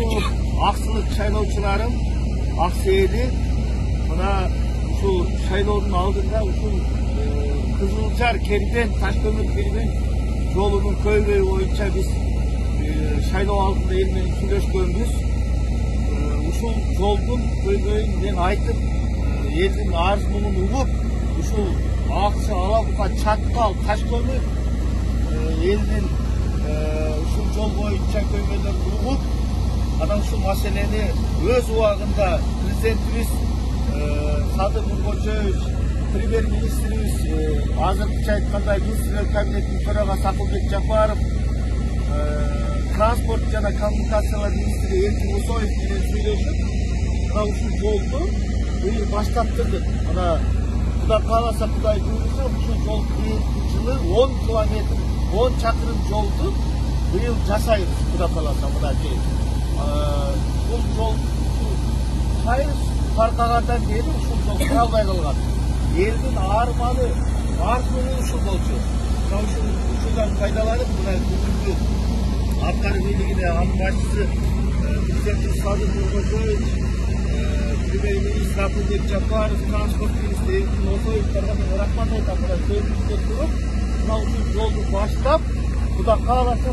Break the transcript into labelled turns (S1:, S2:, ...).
S1: Артур Аксылык шайлоочуларым, Аксээли мына ушул шайлоонун алдында ушул Кызылжар Кербен Ташкөмүр Кербен жолунун көйгөйү боюнча биз шайлоо алдында эл менен сүйлөшкөнбүз. Ушул жолдун көйгөйүн мен айтып, элдин арыз мунун угуп, ушул Аксы, Алабука, Чаткал, Ташкөмүр элдин ушул жол боюнча көйгөйлөрүн угуп, анан ушул маселени өз убагында президентибиз Садыр Нуркожоевич, премьер-министрибиз азыркыча айтканда министрлер кабинетинин төрагасы Акылбек Жапаров, транспорт жана коммуникациялар министри Эркин Усоев менен сүйлөшүп, мына ушул жолду быйыл баштаптырдык. Ана Кудай кааласа, Кудай буйруса, ушул жол жылы 10 километр, 10 чакырым жолду быйыл жасайбыз, Кудай кааласа, мынакей. Бул жол сайыс таркагандан кийин ушул жол тура албай калган. Элдин арманы артуу ушул болчу. Ушулдан пайдаланып, мына бүгүнкү аткаруу бийлигине анын башчысы президент Садыр Нуркожоевич, премьер-министр Акылбек Жапаров, транспорт министри Эркин Усоевторго мен рахмат айтам. Мына сөзүбүздө туруп, мына ушул жолду баштап, Кудай кааласа